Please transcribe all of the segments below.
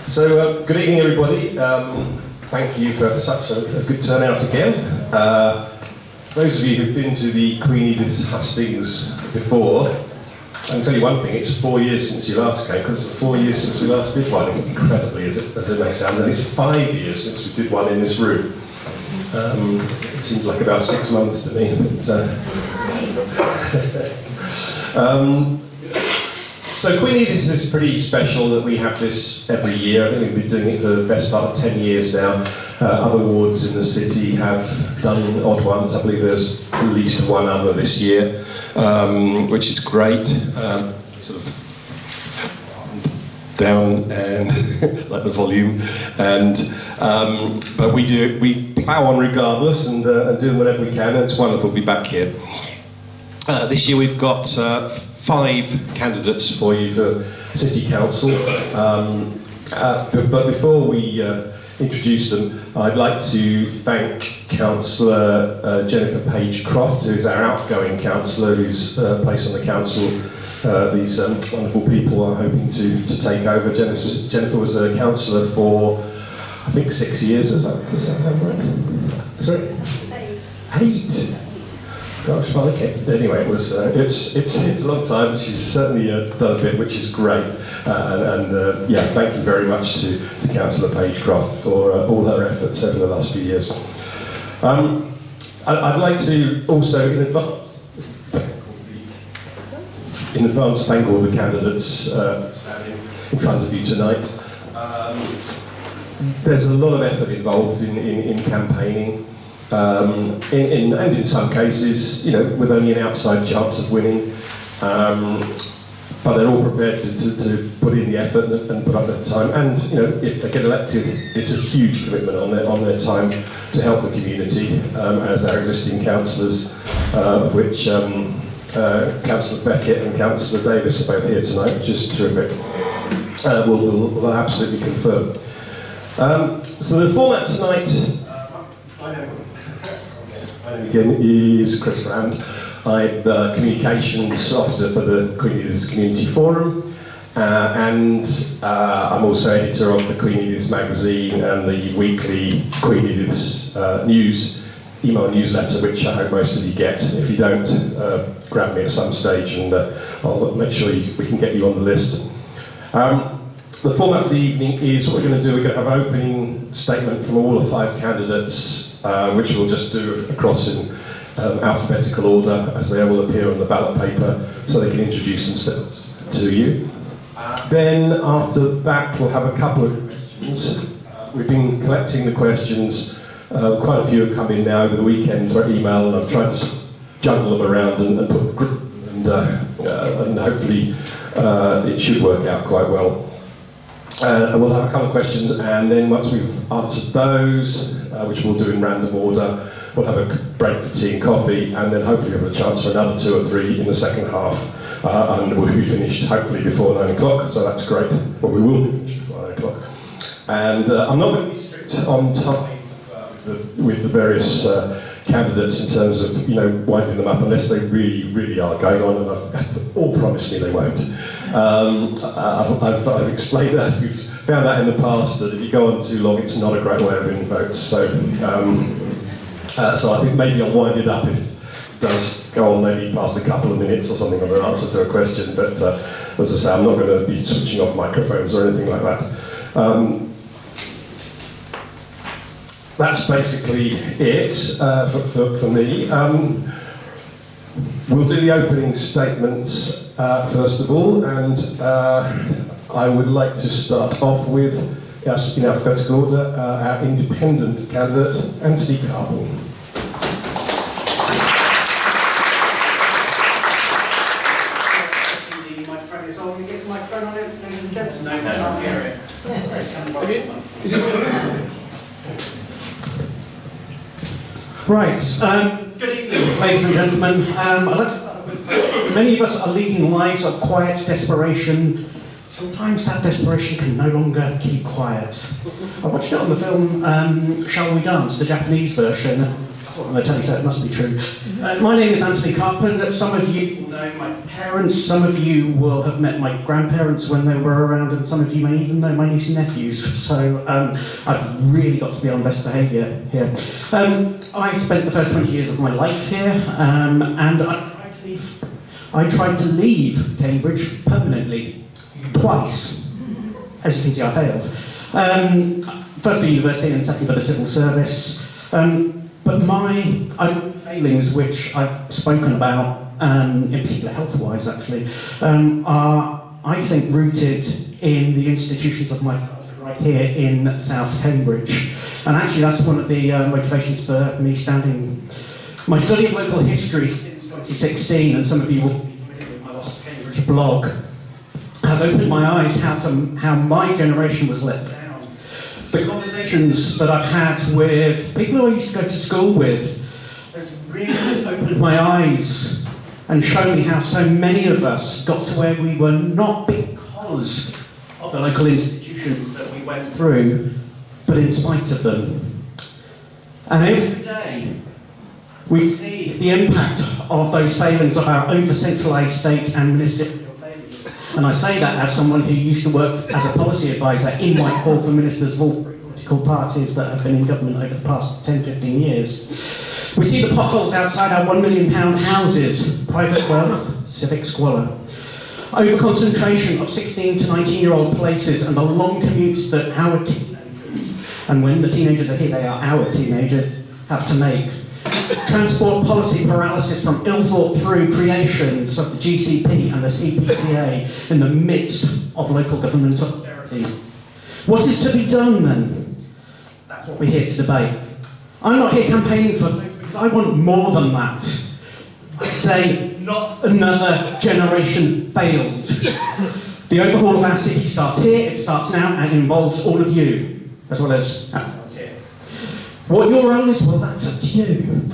Good evening, everybody. Thank you for such a good turnout again. Those of you who've been to the Queen Edith Hustings before, I can tell you one thing, it's 4 years since you last came, because it's 4 years since we last did one, incredibly as it may sound, and it's 5 years since we did one in this room. It seemed like about 6 months to me. So Queen Edith is pretty special that we have this every year. I think we've been doing it for the best part of 10 years now. Other wards in the city have done odd ones. I believe there's at least one other this year, which is great. Sort of down and like the volume, and but we plough on regardless and do them whenever we can. And it's wonderful to be back here. This year we've got 5 candidates for you for City Council, but before we introduce them, I'd like to thank Councillor Jennifer Page-Croft, who's our outgoing councillor, who's placed on the council. These wonderful people are hoping to take over. Jennifer was a councillor for, I think, 6 years, does that sound right? Sorry? 8. Gosh, well, okay. Anyway, it was it's a long time. She's certainly done a bit, which is great. Yeah, thank you very much to Councillor Page-Croft for all her efforts over the last few years. I'd like to also, in advance, thank all the candidates in front of you tonight. There's a lot of effort involved in campaigning. And in some cases, you know, with only an outside chance of winning, but they're all prepared to put in the effort and put up their time. And you know, if they get elected, it's a huge commitment on their time to help the community. As our existing councillors, of which Councillor Beckett and Councillor Davis are both here tonight, which is terrific. Will absolutely confirm. So the format tonight. Again, is Chris Brand. I'm Communications Officer for the Queen Edith's Community Forum, and I'm also editor of the Queen Edith's magazine and the weekly Queen Edith's email newsletter, which I hope most of you get. If you don't, grab me at some stage and I'll make sure we can get you on the list. The format for the evening is what we're going to do. We're going to have an opening statement from all the 5 candidates, which we'll just do across in alphabetical order as they will appear on the ballot paper, so they can introduce themselves to you. Then after that we'll have a couple of questions. We've been collecting the questions. Quite a few have come in now over the weekend for email, and I've tried to juggle them around and put group, and hopefully it should work out quite well. We'll have a couple of questions, and then once we've answered those, which we'll do in random order, we'll have a break for tea and coffee, and then hopefully have a chance for another 2 or 3 in the second half, and we'll be finished hopefully before 9 o'clock, so that's great. Well, we will be finished before 9 o'clock. And I'm not going to be strict on time with the various candidates in terms of, you know, winding them up, unless they really are going on, and I've all promised me they won't. I've explained that. We've found out in the past that if you go on too long, it's not a great way of winning votes. So I think maybe I'll wind it up if it does go on maybe past a couple of minutes or something on an answer to a question. But as I say, I'm not going to be switching off microphones or anything like that. That's basically it for me. We'll do the opening statements first of all, and I would like to start off with, in alphabetical order, our independent candidate, Anthony Carbon. The microphone is on. You get the microphone on it, ladies and gents? No, I can't hear it. Is it? Right, good evening, ladies and gentlemen. I'd like to start with, many of us are leading lives of quiet desperation. Sometimes that desperation can no longer keep quiet. I watched it on the film Shall We Dance, the Japanese version. what I'm going to tell you, so it must be true. My name is Anthony Carpenter. Some of you will know my parents, some of you will have met my grandparents when they were around, and some of you may even know my niece and nephews. So I've really got to be on best behaviour here. I spent the first 20 years of my life here, and I tried to leave Cambridge permanently, twice. As you can see, I failed. First for university and second for the civil service. But my own failings, which I've spoken about, in particular health-wise actually, are, I think, rooted in the institutions of my childhood right here in South Cambridge. And actually that's one of the motivations for me standing. My study of local history since 2016, and some of you will be familiar with my Lost Cambridge blog, has opened my eyes how my generation was let down. The conversations that I've had with people who I used to go to school with has really opened my eyes and shown me how so many of us got to where we were not because of the local institutions that we went through, but in spite of them. And every day we see the impact of those failings of our over-centralised state and ministerial failures. And I say that as someone who used to work as a policy advisor in Whitehall for ministers of all political parties that have been in government over the past 10, 15 years. We see the potholes outside our £1 million houses, private wealth, civic squalor, over-concentration of 16 to 19-year-old places, and the long commutes that our teenagers, and when the teenagers are here, they are our teenagers, have to make. Transport policy paralysis from ill-thought-through creations of the GCP and the CPCA in the midst of local government austerity. What is to be done then? That's what we're here to debate. I'm not here campaigning for votes because I want more than that. I say, not another generation failed. The overhaul of our city starts here, it starts now, and it involves all of you, as well as us here. What your role is, well, that's up to you.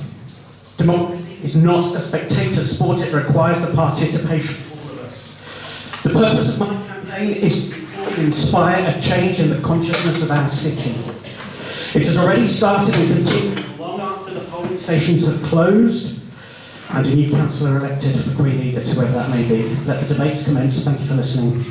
Democracy is not a spectator sport, it requires the participation of all of us. The purpose of my campaign is to inspire a change in the consciousness of our city. It has already started and continued long after the polling stations have closed and a new councillor elected for Queen Edith, whoever that may be. Let the debates commence. Thank you for listening.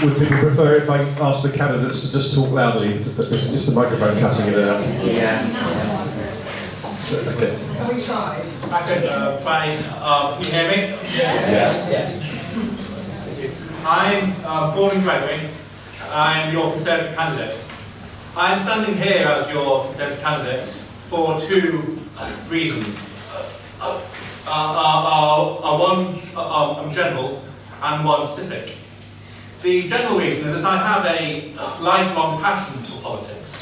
Would people prefer if I ask the candidates to just talk loudly? Is the microphone cutting it out? Yeah. Okay. Can we try? I could try. Can you hear me? Yes. Yes. I'm Gordon Gregory. I'm your Conservative candidate. I'm standing here as your Conservative candidate for two reasons. One general and one specific. The general reason is that I have a lifelong passion for politics.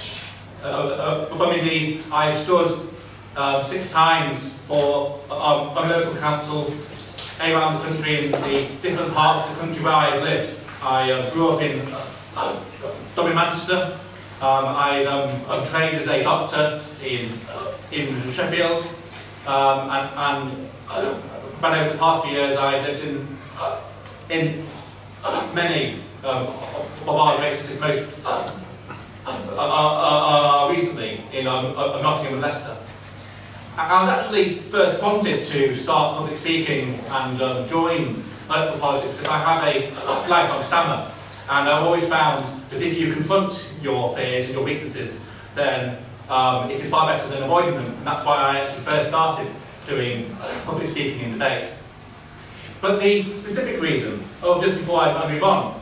Indeed, I've stood 6 times for a local council around the country in the different parts of the country where I lived. I grew up in Dublin, Manchester. I trained as a doctor in Sheffield, and over the past few years I lived in many of our great cities, most recently in Nottingham and Leicester. I was actually first prompted to start public speaking and join local politics because I have a lifelong stammer, and I've always found that if you confront your fears and your weaknesses, then it is far better than avoiding them, and that's why I actually first started doing public speaking and debate. But the specific reason, just before I move on,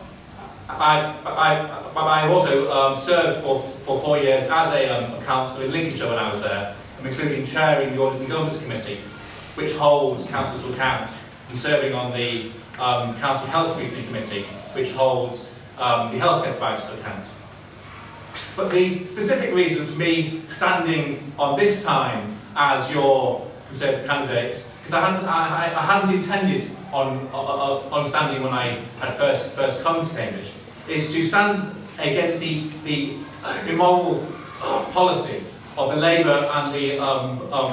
I also served for 4 years as a councillor in Lincolnshire when I was there, including chairing the Audit and Governance Committee, which holds councils to account, and serving on the County Health Scrutiny Committee, which holds the healthcare providers to account. But the specific reason for me standing on this time as your Conservative candidate is I hadn't intended on standing when I had first come to Cambridge, is to stand against the immoral policy of the Labour and the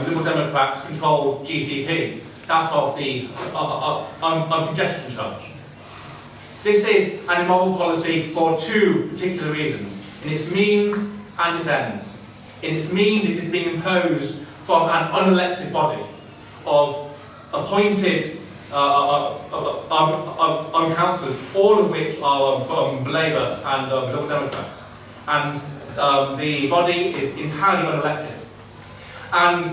Liberal Democrat controlled GCP, that of the congestion charge. This is an immoral policy for two particular reasons, in its means and its ends. In its means, it is being imposed from an unelected body of appointed councillors, all of which are Labour and Liberal Democrats. And the body is entirely unelected. And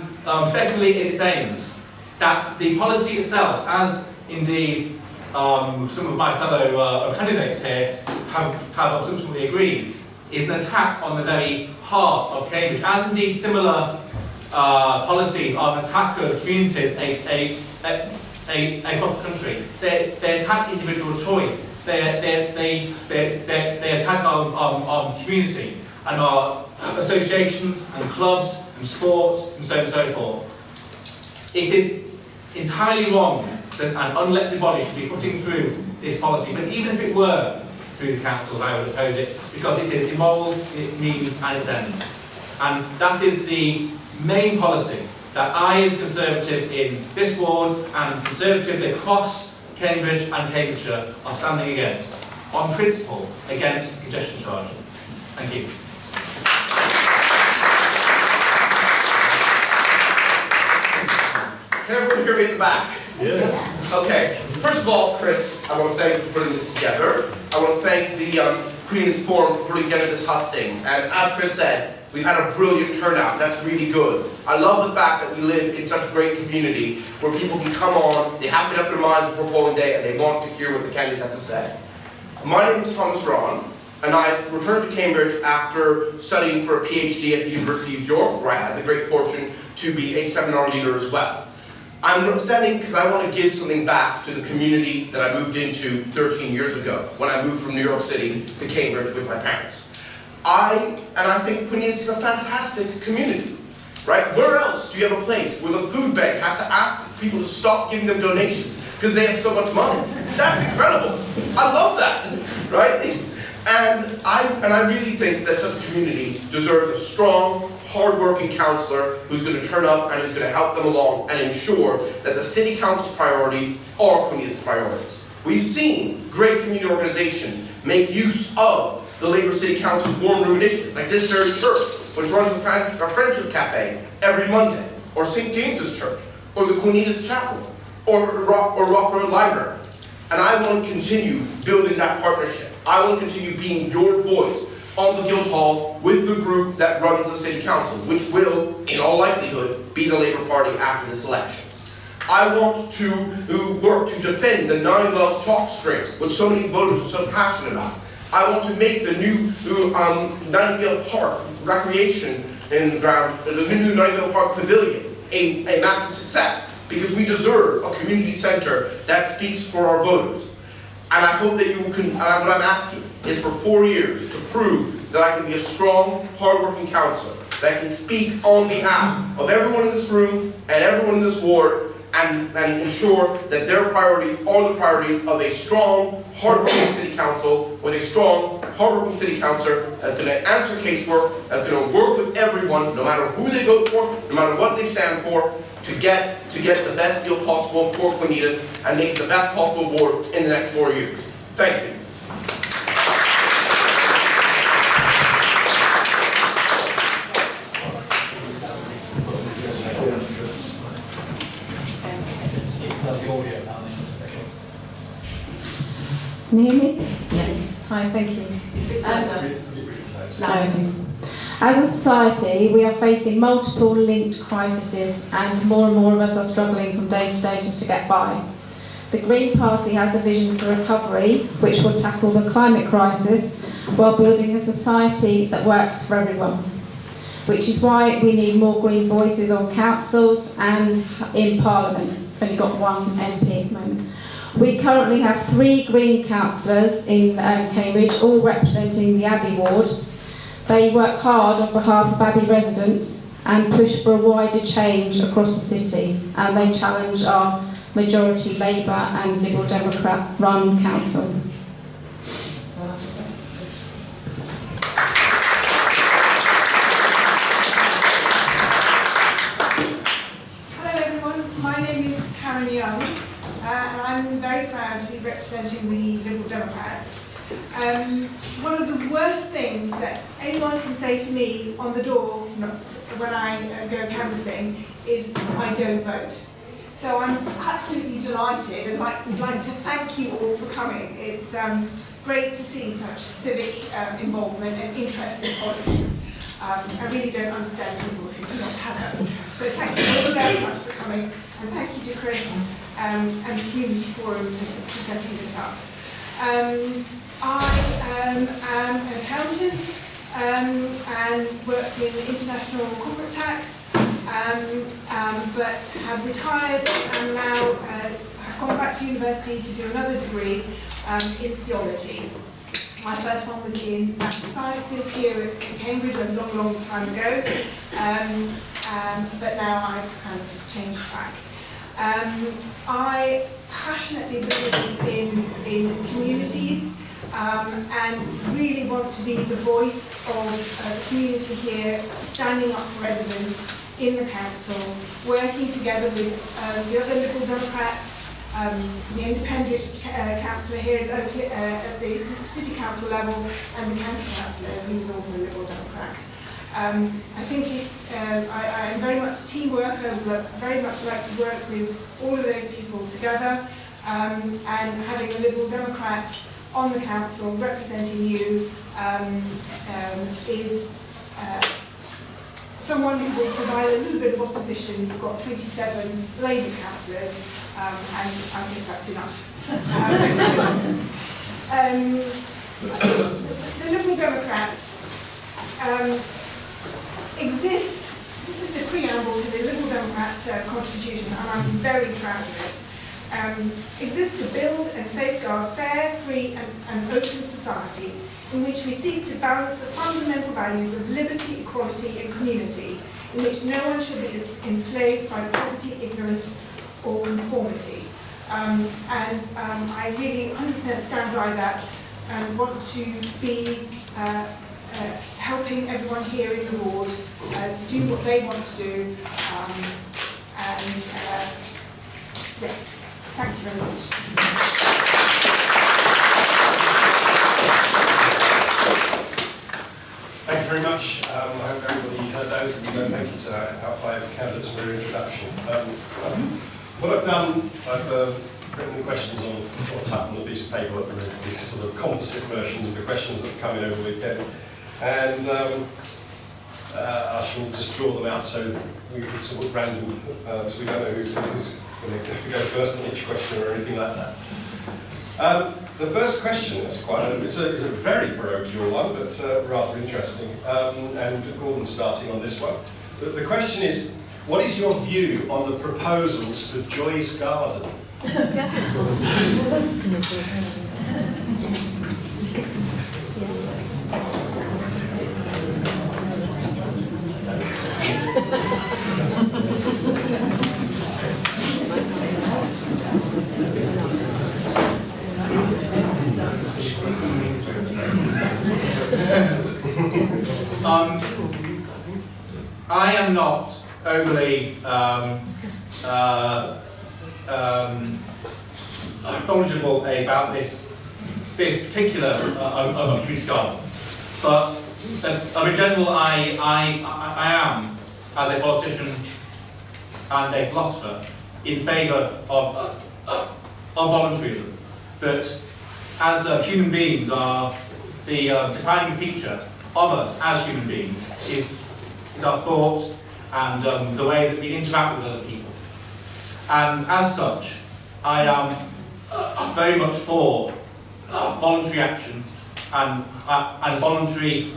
secondly, in its aims, that the policy itself, as indeed some of my fellow candidates here have subsequently agreed, is an attack on the very heart of Cambridge, as indeed similar policies are an attack of communities across the country. They attack individual choice. They attack our community and our associations and clubs and sports and so on and so forth. It is entirely wrong that an unelected body should be putting through this policy, but even if it were through the councils, I would oppose it, because it is immoral in its means and its ends. And that is the main policy that I, as a Conservative in this ward, and Conservatives across Cambridge and Cambridgeshire are standing against, on principle, against the congestion charge. Thank you. Can everyone hear me at the back? Yeah. Okay. First of all, Chris, I want to thank you for putting this together. I want to thank the Queen's Forum for putting together this Hustings. And as Chris said, we've had a brilliant turnout. That's really good. I love the fact that we live in such a great community where people can come on, they have made up their minds before polling day, and they want to hear what the candidates have to say. My name is Thomas Ron, and I returned to Cambridge after studying for a PhD at the University of York, where I had the great fortune to be a seminar leader as well. I'm standing because I want to give something back to the community that I moved into 13 years ago, when I moved from New York City to Cambridge with my parents. I think Queen Edith is a fantastic community, right? Where else do you have a place where the food bank has to ask people to stop giving them donations because they have so much money? That's incredible. I love that, right? And I really think that such a community deserves a strong, hard-working councillor who's going to turn up and who's going to help them along and ensure that the City Council's priorities are Queen Edith's priorities. We've seen great community organisations make use of the Labour City Council's warm room initiatives, like this very church, which runs our Friendship Cafe every Monday, or St. James's Church, or the Queen Edith's Chapel, or Rock Road Library. And I want to continue building that partnership. I want to continue being your voice on the Guildhall with the group that runs the City Council, which will, in all likelihood, be the Labour Party after this election. I want to work to defend the Nine Wells chalk stream, which so many voters are so passionate about. I want to make the new Nightingale Park recreation ground, the new Nightingale Park Pavilion, a massive success, because we deserve a community centre that speaks for our voters. And I hope that you can, what I'm asking is for 4 years to prove that I can be a strong, hard-working councillor that can speak on behalf of everyone in this room and everyone in this ward and ensure that their priorities are the priorities of a strong, hard-working city council with a strong, hard-working city councillor that's going to answer casework, that's going to work with everyone, no matter who they vote for, no matter what they stand for, to get the best deal possible for Queen Edith and make it the best possible ward in the next 4 years. Thank you. Can you hear me? Yes. Hi, thank you. As a society, we are facing multiple linked crises, and more of us are struggling from day to day just to get by. The Green Party has a vision for recovery which will tackle the climate crisis while building a society that works for everyone, which is why we need more green voices on councils and in Parliament. We've only got one MP at the moment. We currently have 3 Green councillors in Cambridge, all representing the Abbey ward. They work hard on behalf of Abbey residents and push for a wider change across the city, and they challenge our majority Labour and Liberal Democrat run council. Hello everyone, my name is Karen Young, and I I'm very proud to be representing the Liberal Democrats. One of the worst things that anyone can say to me on the door when I go canvassing is I don't vote. So I'm absolutely delighted and would like to thank you all for coming. It's great to see such civic involvement and interest in politics. I really don't understand people who do not have that interest. So thank you all very much for coming, and thank you to Chris and the Community Forum for setting this up. I am an accountant and worked in international corporate tax, but have retired and now have gone back to university to do another degree in theology. My first one was in natural sciences here at Cambridge a long, long time ago, but now I've kind of changed track. I passionately believe in communities and really want to be the voice of the community here, standing up for residents in the council, working together with the other Liberal Democrats, the independent councillor here at the City Council level, and the County Councillor, who's also a Liberal Democrat. I think I am very much teamwork. I would very much like to work with all of those people together, and having a Liberal Democrat on the council representing you is someone who will provide a little bit of opposition. You've got 27 Labour councillors, and I think that's enough. The Liberal Democrats exist. This is the preamble to the Liberal Democrat Constitution, and I'm very proud of it. Exists to build and safeguard fair, free and open society in which we seek to balance the fundamental values of liberty, equality and community, in which no one should be enslaved by poverty, ignorance or conformity. I really 100% stand by that and want to be helping everyone here in the ward do what they want to do. Yeah. Thank you very much. Thank you very much. I hope everybody heard those, and thank you to our 5 candidates for their introduction. What I've done, I've written the questions on what's happened on a piece of paper, this sort of composite version of the questions that have come in over the weekend. And I shall just draw them out so it's sort of random, so we don't know who's going to have to go first on each question or anything like that. The first question is it's a very parochial one, but rather interesting. And Gordon's starting on this one. The question is, what is your view on the proposals for Joy's Garden? I am not overly knowledgeable about this particular community garden, but in general, I am, as a politician and a philosopher, in favour of voluntarism. That as human beings are the defining feature of us as human beings is our thought and the way that we interact with other people. And as such, I am very much for voluntary action and voluntary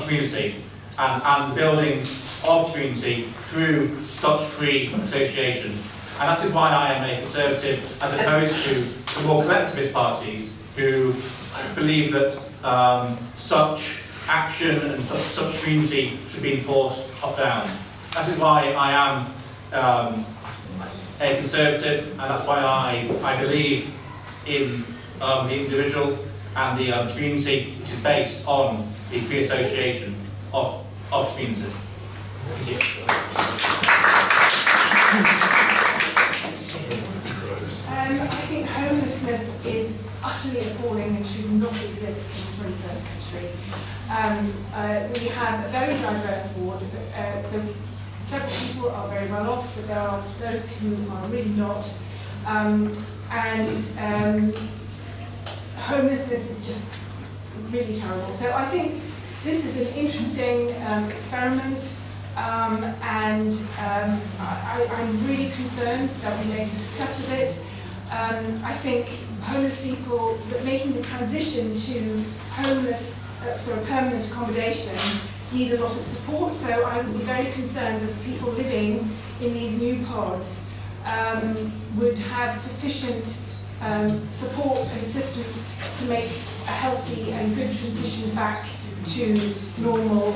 community and building of community through such free association. And that is why I am a Conservative, as opposed to the more collectivist parties who believe that such action and such community should be enforced top-down. That is why I am a Conservative, and that's why I believe in the individual and the community, which is based on the free association of communities. Thank you. I utterly appalling and should not exist in the 21st century. We have a very diverse ward, so several people are very well off, but there are those who are really not. Homelessness is just really terrible. So I think this is an interesting experiment, and I'm really concerned that we make a success of it. I think homeless people, that making the transition to permanent accommodation need a lot of support, so I would be very concerned that the people living in these new pods would have sufficient support and assistance to make a healthy and good transition back to normal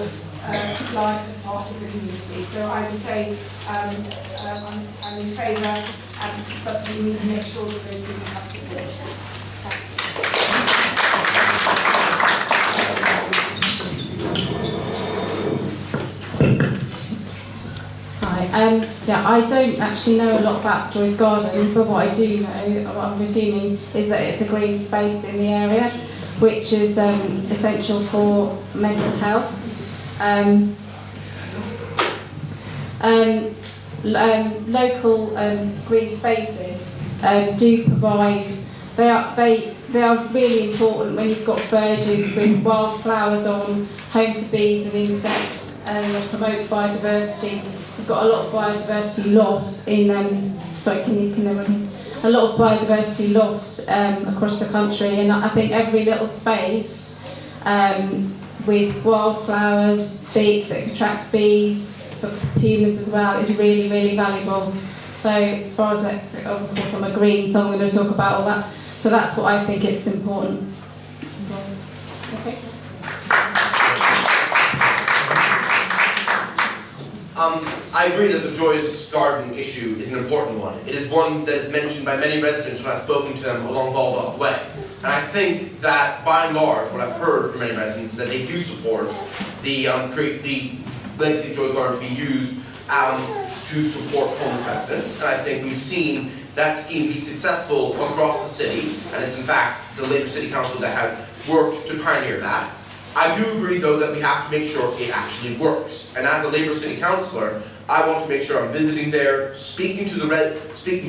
life as part of the community. So I would say I'm in favour, but we need to make sure that those people have support. I don't actually know a lot about Joy's Garden, but what I do know, what I'm assuming, is that it's a green space in the area, which is essential for mental health. Local green spaces do provide. They are really important when you've got verges with wildflowers on, home to bees and insects, and they promote biodiversity. We've got a lot of biodiversity loss in a lot of biodiversity loss across the country, and I think every little space with wildflowers that attracts bees, for humans as well, is really, really valuable. So as far as that's, of course I'm a green, so I'm going to talk about all that. So that's what I think it's important. Okay. I agree that the Joy's Garden issue is an important one. It is one that is mentioned by many residents when I've spoken to them along Baldock Way. And I think that, by and large, what I've heard from many residents is that they do support the legacy of Joy's Garden to be used to support homeless residents. And I think we've seen that scheme be successful across the city, and it's in fact the Labour City Council that has worked to pioneer that. I do agree, though, that we have to make sure it actually works. And as a Labour City Councillor, I want to make sure I'm visiting there, speaking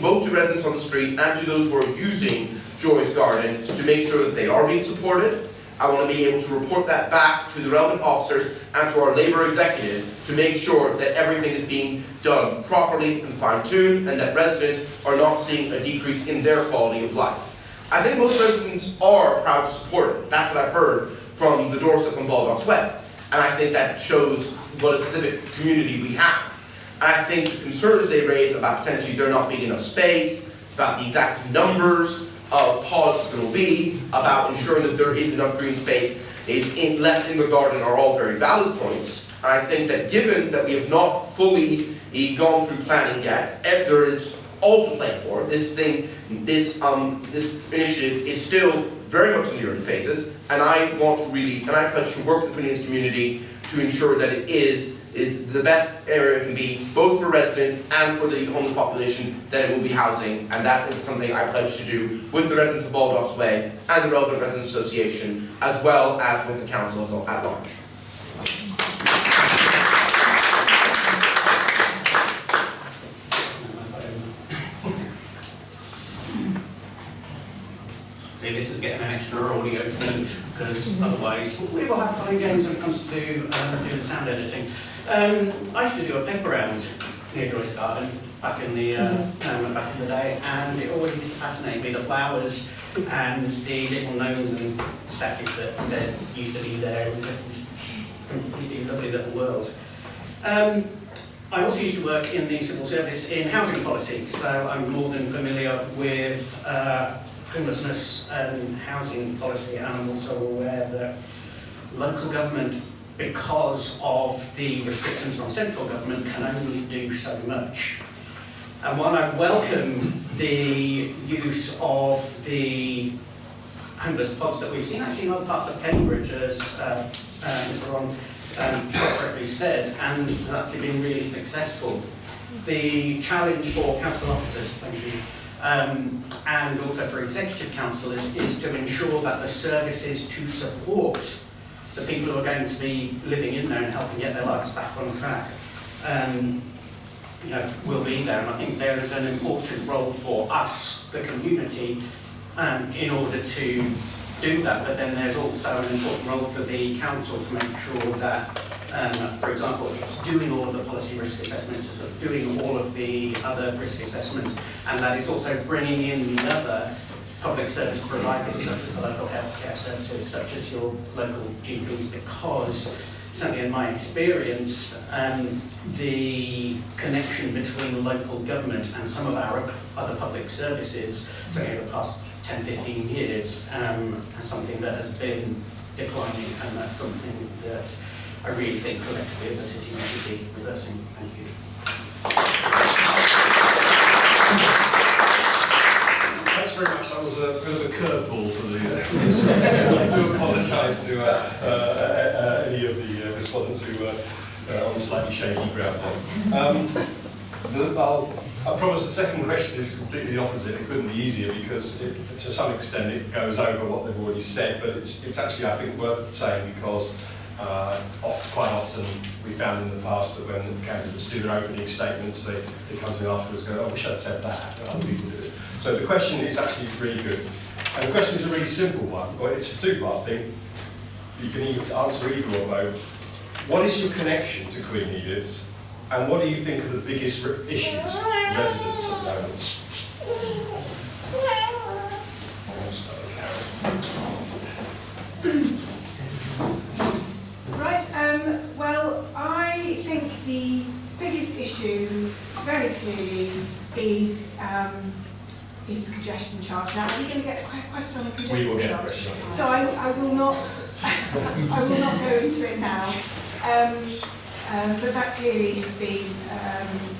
both to residents on the street and to those who are using Joy's Garden to make sure that they are being supported. I want to be able to report that back to the relevant officers and to our Labour executive to make sure that everything is being done properly and fine-tuned, and that residents are not seeing a decrease in their quality of life. I think most residents are proud to support it. That's what I've heard from the doorsteps on Baldock's Way. And I think that shows what a civic community we have. And I think the concerns they raise about potentially there not being enough space, about the exact numbers of pods there will be, about ensuring that there is enough green space left in the garden are all very valid points. And I think that given that we have not fully gone through planning yet, there is all to play for. This initiative is still very much in the early phases, and I pledge to work with the Queen community to ensure that it is the best area it can be, both for residents and for the homeless population that it will be housing, and that is something I pledge to do with the residents of Baldock's Way and the relevant residents association, as well as with the council at large. See, this is getting an extra audio feed, because otherwise we will have fun and games when it comes to doing the sound editing. I used to do a paper round near Joy's Garden back in the day, and it always used to fascinate me, the flowers and the little gnomes and statues that used to be there. It was just this completely lovely little world. I also used to work in the civil service in housing policy, so I'm more than familiar with homelessness and housing policy, and I'm also aware that local government, because of the restrictions from central government, can only do so much. And while I welcome the use of the homeless pods that we've seen actually in other parts of Cambridge, as Mr. Ron correctly said, and have actually been really successful, the challenge for council officers, thank you, and also for executive councillors, is to ensure that the services to support the people who are going to be living in there and helping get their lives back on track will be there. And I think there is an important role for us, the community, in order to do that. But then there's also an important role for the council to make sure that, for example, it's doing all of the policy risk assessments, sort of doing all of the other risk assessments, and that is also bringing in the other public service providers, such as the local healthcare services, such as your local GPs, because certainly in my experience, the connection between local government and some of our other public services, certainly over the past 10-15 years, is something that has been declining, and that's something that I really think collectively as a city we should be reversing. Thank you. Thanks very much. That was a bit of a curveball for the I do apologise to any of the respondents who were on slightly shaky ground there. I promise the second question is completely the opposite. It couldn't be easier because to some extent it goes over what they've already said, but it's actually, I think, worth saying because quite often we found in the past that when the candidates do their opening statements, they come to me afterwards and go, "Oh, I wish I'd said that," and other people did it. So the question is actually really good. And the question is a really simple one. Well, it's a two-part thing. You can answer either or both. What is your connection to Queen Edith? And what do you think are the biggest issues for residents at the moment? Right, well, I think the biggest issue, very clearly, is the congestion charge. Now, are we going to get a question on the congestion charge? We will get a question on it. So I will not, I will not go into it now. But that clearly has been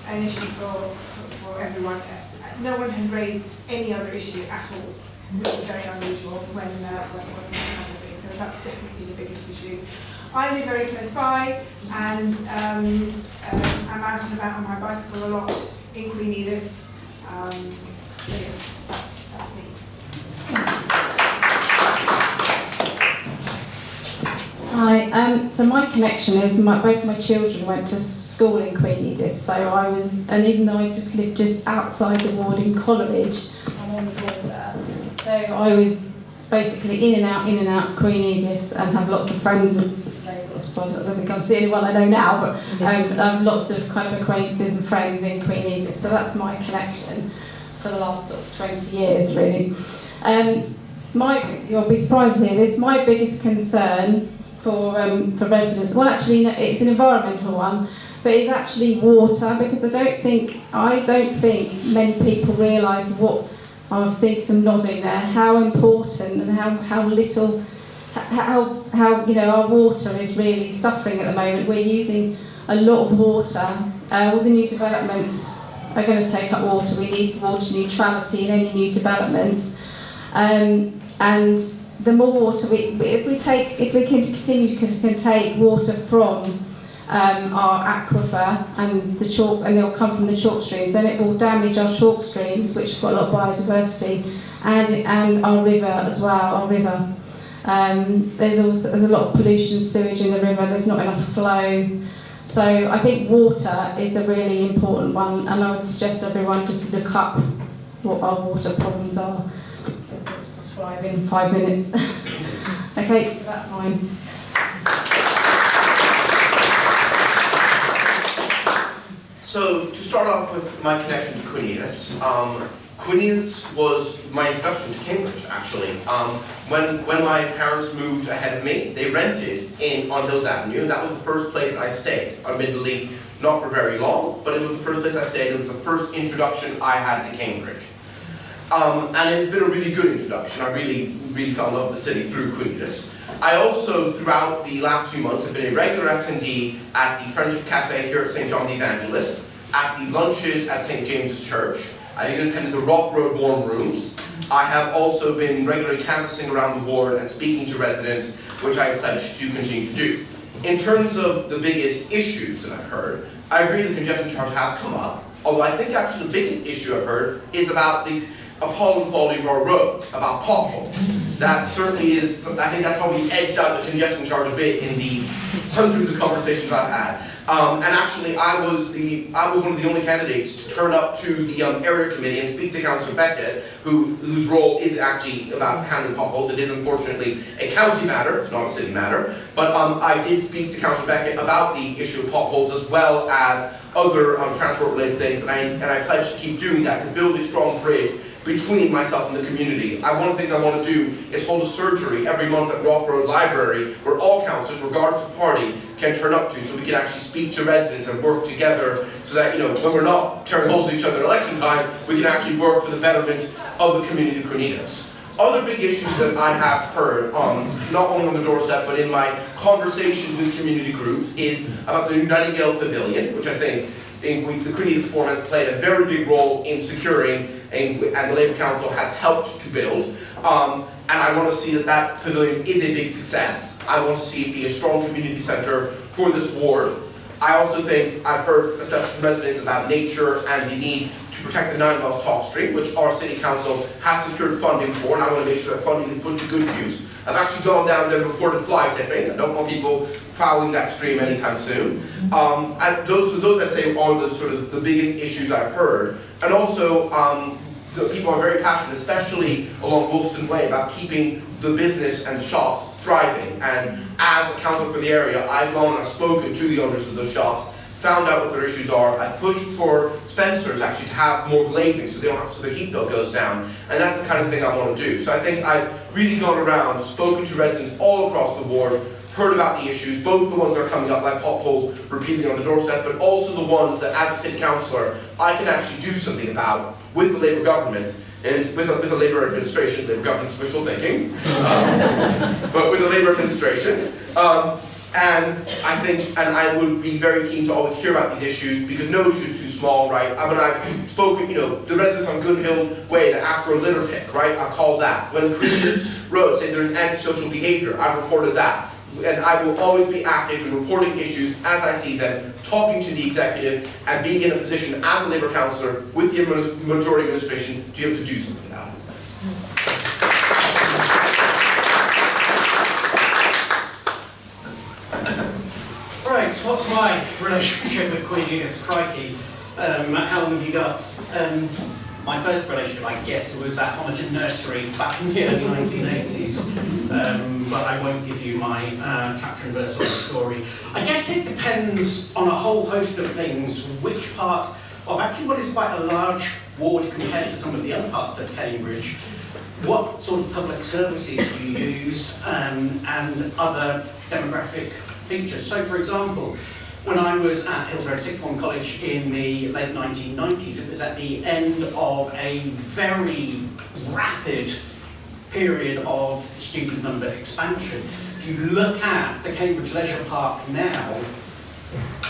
an issue for everyone. No one has raised any other issue at all, which is very unusual when we have a thing. So that's definitely the biggest issue. I live very close by, and I'm out and about on my bicycle a lot in Queen Edith's. So yeah, that's me. Hi, so my connection is both my children went to school in Queen Edith, so I was, and even though I just lived just outside the ward in Coleridge, I'm on the border, so I was basically in and out of Queen Edith and have lots of friends, and I don't think I'm the only one I know now, but I have lots of kind of acquaintances and friends in Queen Edith, so that's my connection for the last sort of 20 years really. You'll be surprised to hear this, my biggest concern for residents, well actually it's an environmental one, but it's actually water, because I don't think many people realise what, I was seeing some nodding there, how important and how little, how our water is really suffering at the moment. We're using a lot of water. All the new developments are going to take up water. We need water neutrality in any new developments, and the more water if we can continue to take water from our aquifer and the chalk, and they'll come from the chalk streams, then it will damage our chalk streams, which have got a lot of biodiversity, and our river as well. Our river, there's a lot of pollution, sewage in the river. There's not enough flow, so I think water is a really important one, and I would suggest everyone just look up what our water problems are. Describe in 5 minutes. Okay, so that's mine. So to start off with my connection to Queen Edith's, Queen Edith's was my introduction to Cambridge, actually. When my parents moved ahead of me, they rented on Hills Avenue, and that was the first place I stayed. Admittedly, not for very long, but it was the first place I stayed. It was the first introduction I had to Cambridge. And it's been a really good introduction. I really fell in love with the city through Queen Edith's. I also, throughout the last few months, have been a regular attendee at the Friendship Cafe here at St. John the Evangelist, at the lunches at St. James's Church. I even attended the Rock Road Warm Rooms. I have also been regularly canvassing around the ward and speaking to residents, which I pledge to continue to do. In terms of the biggest issues that I've heard, I agree the congestion charge has come up. Although I think actually the biggest issue I've heard is about the appalling quality of our roads, about potholes. That certainly is, I think that probably edged out the congestion charge a bit in the hundreds of conversations I've had. And actually, I was one of the only candidates to turn up to the area committee and speak to Councillor Beckett, whose role is actually about handling potholes. It is unfortunately a county matter, not a city matter. But I did speak to Councillor Beckett about the issue of potholes as well as other transport-related things, and I pledged to keep doing that, to build a strong bridge between myself and the community. One of the things I want to do is hold a surgery every month at Rock Road Library where all councillors, regardless of party, can turn up to, so we can actually speak to residents and work together so that, when we're not tearing holes in each other at election time, we can actually work for the betterment of the community of Cranitas. Other big issues that I have heard, not only on the doorstep, but in my conversations with community groups, is about the Nightingale Pavilion, which I think the Cranitas Forum has played a very big role in securing, and the Labour Council has helped to build. And I want to see that pavilion is a big success. I want to see it be a strong community centre for this ward. I also think I've heard, especially from residents, about nature and the need to protect the 9 miles Talk Street, which our City Council has secured funding for, and I want to make sure that funding is put to good use. I've actually gone down there and reported fly tipping. I don't want people fouling that stream anytime soon. And those I'd say are the sort of the biggest issues I've heard. And also, the people are very passionate, especially along Wolfson Way, about keeping the business and the shops thriving. And as a councillor for the area, I've gone and I've spoken to the owners of those shops, found out what their issues are. I've pushed for Spencer's actually to have more glazing so their heat bill goes down. And that's the kind of thing I want to do. So I think I've really gone around, spoken to residents all across the ward, heard about the issues, both the ones that are coming up, like potholes repeatedly on the doorstep, but also the ones that, as a city councillor, I can actually do something about with the Labour government and with the Labour administration. Labour government's wishful thinking, but with the Labour administration. And I think, and I would be very keen to always hear about these issues, because no issue is too small, right? When I've spoken, the residents on Goodhill Way that asked for a litter pick, right? I called that. When Cranitas Road said there's antisocial behaviour, I reported that. And I will always be active in reporting issues as I see them, talking to the executive, and being in a position as a Labour councillor with the majority administration to be able to do something about it. Right, so what's my relationship with Queen Edith? Crikey, how long have you got? My first relationship, I guess, was at Homerton Nursery back in the early 1980s, but I won't give you my chapter and verse on the story. I guess it depends on a whole host of things, which part of actually what is quite a large ward compared to some of the other parts of Cambridge, what sort of public services you use, and other demographic features. So, for example, when I was at Hillsborough Sixth Form College in the late 1990s, it was at the end of a very rapid period of student number expansion. If you look at the Cambridge Leisure Park now,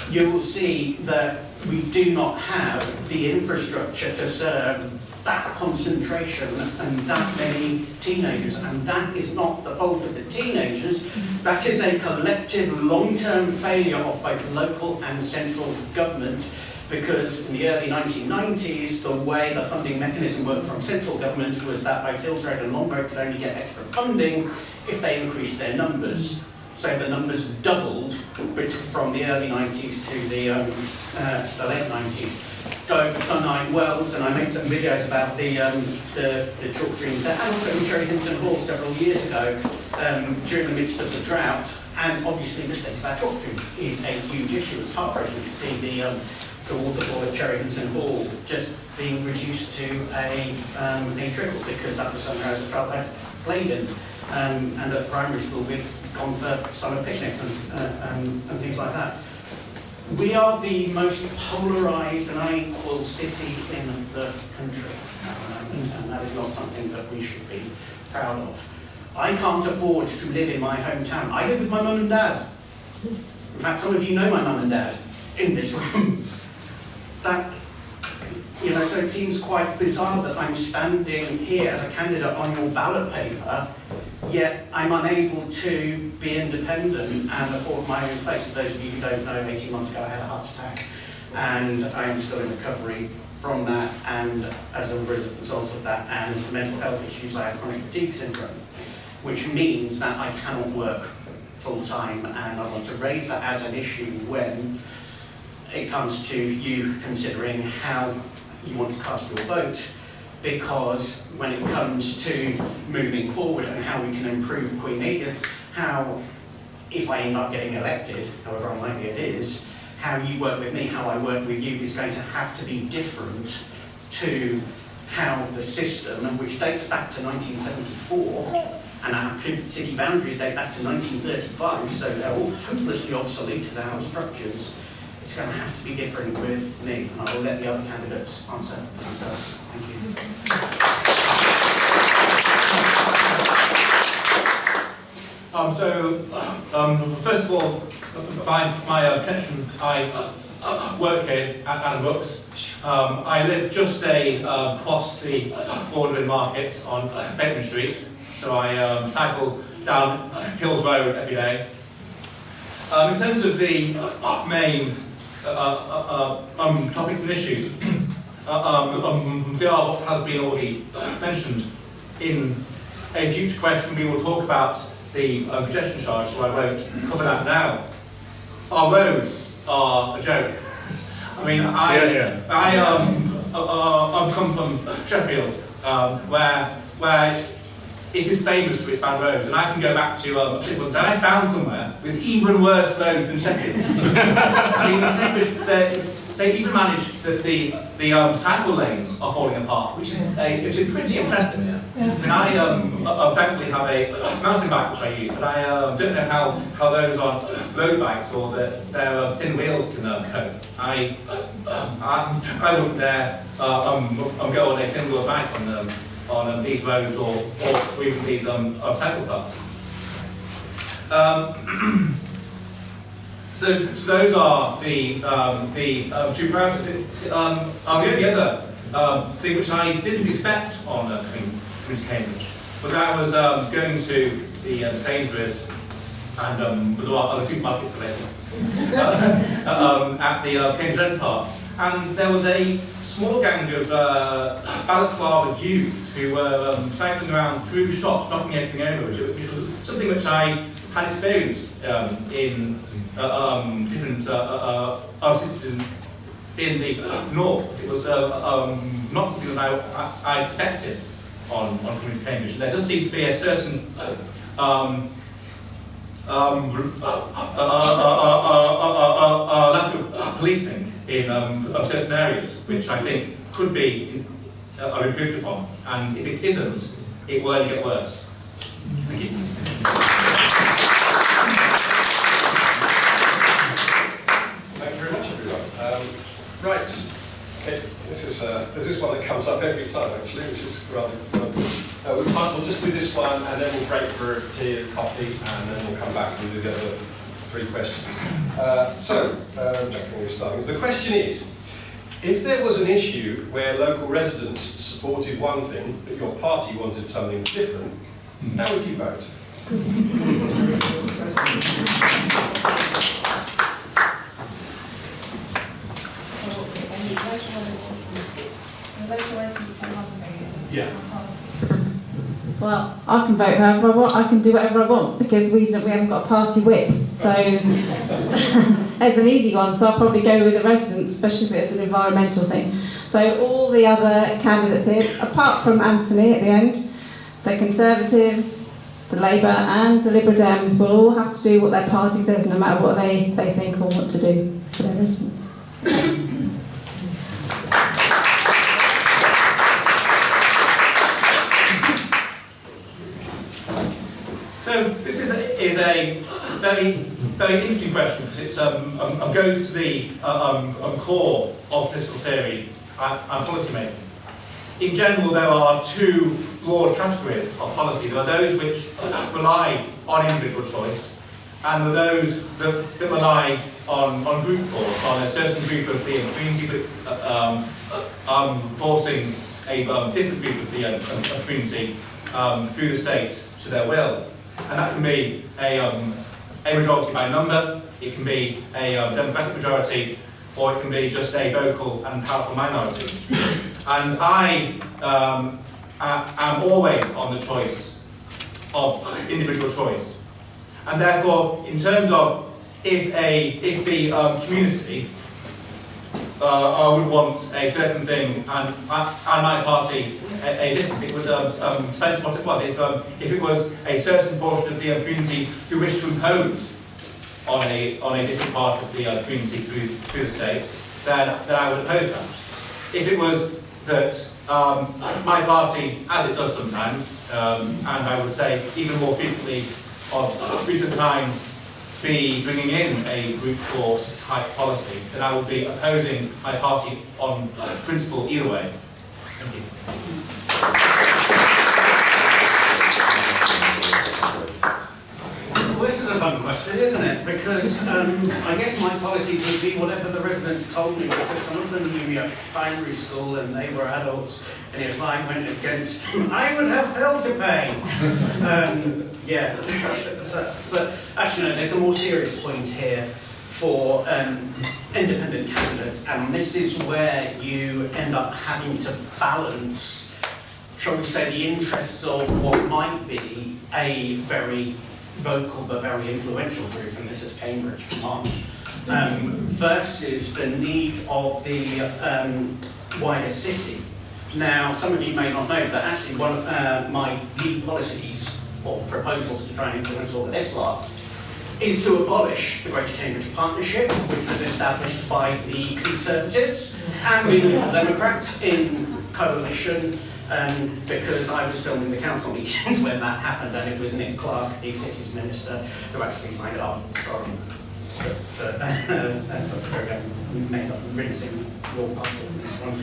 you will see that we do not have the infrastructure to serve that concentration and that many teenagers, and that is not the fault of the teenagers. That is a collective long-term failure of both local and central government, because in the early 1990s, the way the funding mechanism worked from central government was that both Hillsborough and Longboat could only get extra funding if they increased their numbers. So the numbers doubled from the early 90s to the late 90s. Go over to Nine Wells, and I made some videos about the chalk streams there, and also in Cherry Hinton Hall several years ago during the midst of the drought. And obviously the state of our chalk streams is a huge issue. It's heartbreaking to see the waterfall at Cherry Hinton Hall just being reduced to a trickle, because that was somewhere as a child I played in. And at primary school we've gone for summer picnics and things like that. We are the most polarised and unequal city in the country at the moment, and that is not something that we should be proud of. I can't afford to live in my hometown. I live with my mum and dad. In fact, some of you know my mum and dad in this room. So it seems quite bizarre that I'm standing here as a candidate on your ballot paper, yet I'm unable to be independent and afford my own place. For those of you who don't know, 18 months ago I had a heart attack, and I'm still in recovery from that, and as a result of that, and mental health issues, I have chronic fatigue syndrome, which means that I cannot work full-time, and I want to raise that as an issue when it comes to you considering how you want to cast your vote, because when it comes to moving forward and how we can improve Queen Edith, how, if I end up getting elected, however unlikely it is, how you work with me, how I work with you is going to have to be different to how the system, which dates back to 1974, and our city boundaries date back to 1935, so they're all hopelessly obsolete as our structures. It's going to have to be different with me, and I will let the other candidates answer for themselves. Thank you. First of all, my attention, I work here at Adam Brooks. I live just across the border in Market on Bateman Street, so I cycle down Hills Road every day. In terms of the main topics and issues, they are what has been already mentioned. In a future question, we will talk about the congestion charge, so I won't cover that now. Our roads are a joke. I mean, I come from Sheffield, where it is famous for its bad roads, and I can go back to Sheffield and say I found somewhere with even worse roads than Sheffield. I mean, they even managed that the cycle lanes are falling apart, which is pretty impressive. Yeah. I mean, I thankfully have a mountain bike which I use, but I don't know how those on road bikes or their thin wheels can cope. I wouldn't dare go on a thin wheel bike on these roads or even these cycle paths. So those are the two priorities. The only other thing which I didn't expect on coming to Cambridge was I was going to the Sainsbury's and with a lot of other supermarkets available at the Cambridge Leisure Park, and there was a small gang of balaclava youths who were cycling around through shops, knocking everything over, which was something which I had experienced in different cities in the north. It was not something that I expected on coming to Cambridge. And there does seem to be a certain lack of policing in certain areas, which I think could be improved upon. And if it isn't, it will only get worse. Thank you. Right, okay. This is one that comes up every time actually, which is rather good. We'll just do this one and then we'll break for tea and coffee and then we'll come back and do the other three questions. The question is, if there was an issue where local residents supported one thing but your party wanted something different, how would you vote? Yeah. Well, I can vote however I want. I can do whatever I want because we haven't got a party whip. So there's an easy one. So I'll probably go with the residents, especially if it's an environmental thing. So all the other candidates here, apart from Anthony at the end, the Conservatives, the Labour and the Liberal Dems will all have to do what their party says, no matter what they think or want to do for their residents. So this is a very, very interesting question because it goes to the core of political theory and policy making. In general, there are two broad categories of policy. There are those which rely on individual choice, and there are those that rely on group force, on a certain group of the community forcing a different group of the community through the state to their will. And that can be a majority by number, it can be a democratic majority, or it can be just a vocal and powerful minority. And I am always on the choice of individual choice. And therefore, in terms of if the community would want a certain thing and my party a different thing, it would depend on what it was. If it was a certain portion of the community who wished to impose on a different part of the community through the state, then I would oppose that. If it was that my party, as it does sometimes, and I would say even more frequently of recent times, be bringing in a brute force type policy, then I would be opposing my party on principle either way. Thank you. Well, this is a fun question, isn't it? Because I guess my policy would be whatever the residents told me, because some of them knew me at primary school and they were adults, and if I went against them, I would have hell to pay. Yeah, but actually no, there's a more serious point here for independent candidates, and this is where you end up having to balance, shall we say, the interests of what might be a very vocal but very influential group, and this is Cambridge, come on, versus the need of the wider city. Now, some of you may not know that actually one of my lead policies or proposals to try and influence all of this lot is to abolish the Greater Cambridge Partnership, which was established by the Conservatives and the Liberal Democrats in coalition, because I was filming the council meetings when that happened, and it was Nick Clark, the city's minister, who actually signed it off. Sorry, but may not be rinsing your party on this one.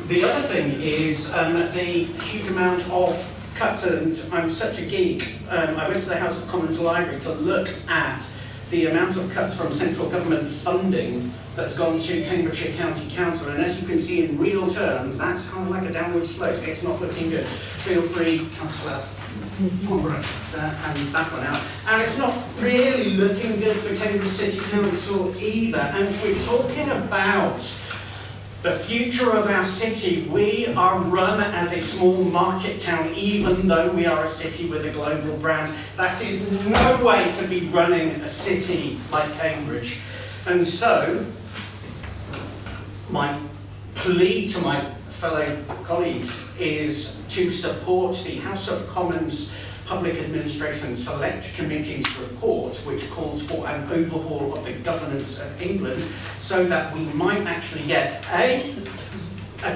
The other thing is the huge amount of cuts, and I'm such a geek, I went to the House of Commons Library to look at the amount of cuts from central government funding that's gone to Cambridgeshire County Council, and as you can see in real terms, that's kind of like a downward slope. It's not looking good. Feel free, Councillor and that one out. And it's not really looking good for Cambridge City Council either, and we're talking about the future of our city. We are run as a small market town, even though we are a city with a global brand. That is no way to be running a city like Cambridge. And so, my plea to my fellow colleagues is to support the House of Commons Public Administration Select Committee's report, which calls for an overhaul of the governance of England, so that we might actually get a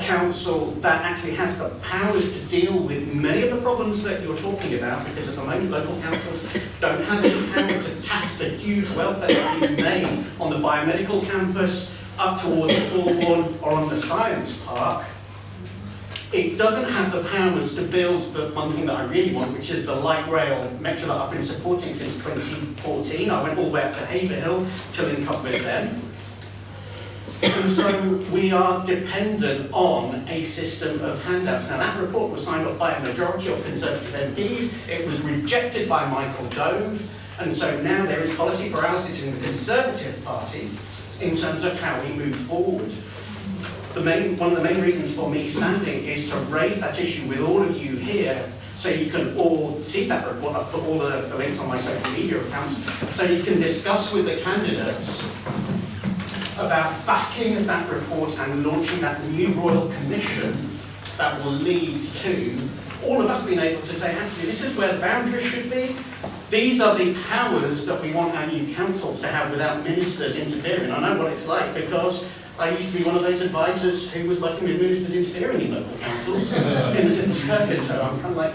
council that actually has the powers to deal with many of the problems that you're talking about, because at the moment local councils don't have any power to tax the huge wealth that's being made on the biomedical campus, up towards Fulbourn or on the science park. It doesn't have the powers to build the one thing that I really want, which is the light rail metro that I've been supporting since 2014. I went all the way up to Haverhill to link up with them. And so we are dependent on a system of handouts. Now that report was signed off by a majority of Conservative MPs. It was rejected by Michael Gove. And so now there is policy paralysis in the Conservative Party in terms of how we move forward. One of the main reasons for me standing is to raise that issue with all of you here, so you can all see that report. I've put all the links on my social media accounts, so you can discuss with the candidates about backing that report and launching that new Royal Commission that will lead to all of us being able to say, actually, this is where the boundary should be. These are the powers that we want our new councils to have without ministers interfering. I know what it's like, because I used to be one of those advisors who was working with ministers interfering in local councils in the civil circuit, so I'm kind of like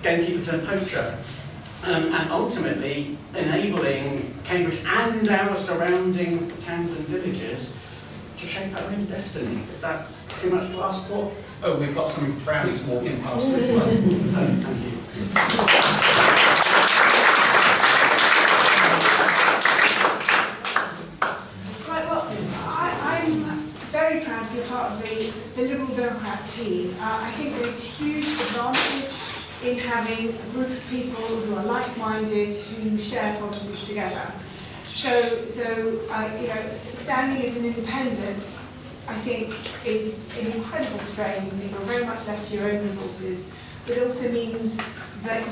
gamekeeper turned poacher. And ultimately enabling Cambridge and our surrounding towns and villages to shape our own destiny. Is that too much to ask for? Oh, we've got some brownies walking past as well, so thank you. Right, well, I'm very proud to be a part of the Liberal Democrat team. I think there's huge advantage in having a group of people who are like-minded, who share policies together. you know, standing as an independent, I think, is an incredible strain. You're very much left to your own resources, but it also means that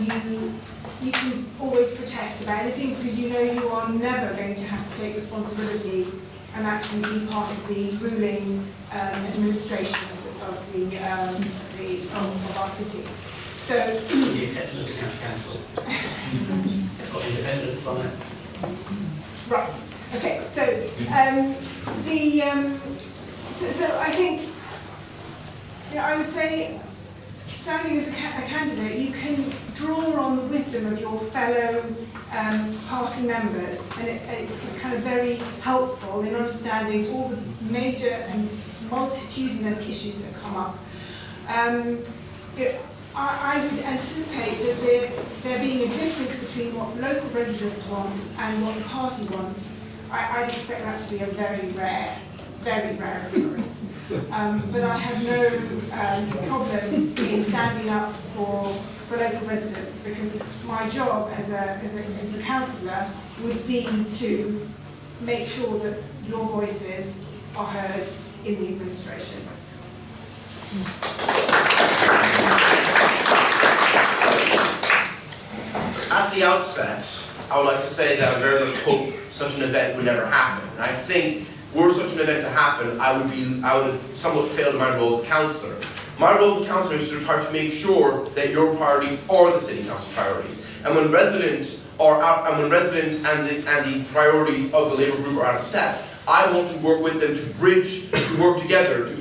you can always protest about anything because you know you are never going to have to take responsibility and actually be part of the ruling administration of our city. So, the exception of the county council. They've got independence on it. right. Okay. So so I think, you know, I would say, standing as a candidate, you can draw on the wisdom of your fellow party members, and it's kind of very helpful in understanding all the major and multitudinous issues that come up. I would anticipate that there being a difference between what local residents want and what the party wants. I'd expect that to be a very rare occurrence. But I have no problems in standing up for local residents, because my job as a councillor would be to make sure that your voices are heard in the administration. At the outset, I would like to say that I very much hope such an event would never happen. And I think, were such an event to happen, I would have somewhat failed my role as a councillor. My role as a councillor is to try to make sure that your priorities are the city council priorities. And when residents are out, and when residents and the priorities of the Labour group are out of step, I want to work with them to work together to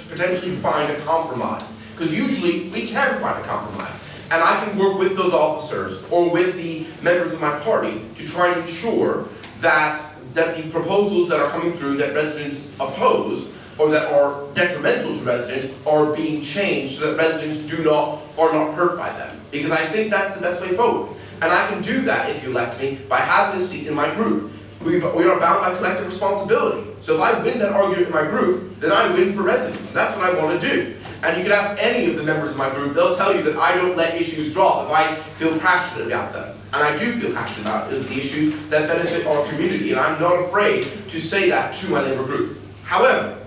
potentially find a compromise. Because usually we can find a compromise. And I can work with those officers or with the members of my party to try and ensure that the proposals that are coming through that residents oppose or that are detrimental to residents are being changed so that residents are not hurt by them. Because I think that's the best way forward. And I can do that, if you elect me, by having a seat in my group. We are bound by collective responsibility. So if I win that argument in my group, then I win for residents. That's what I want to do. And you can ask any of the members of my group, they'll tell you that I don't let issues drop if I feel passionate about them. And I do feel passionate about the issues that benefit our community, and I'm not afraid to say that to my Labour group. However,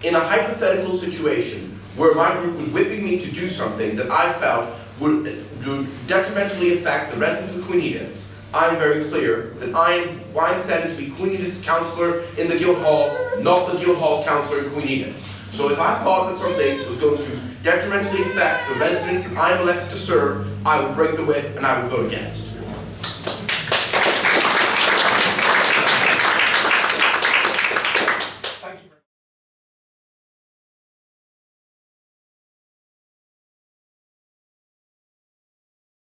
in a hypothetical situation where my group was whipping me to do something that I felt would detrimentally affect the residents of Queen Edith's, I'm very clear that I'm standing to be Queen Edith's councillor in the Guildhall, not the Guildhall's councillor in Queen Edith's. So if I thought that something was going to detrimentally affect the residents that I'm elected to serve, I would break the whip and I would vote against.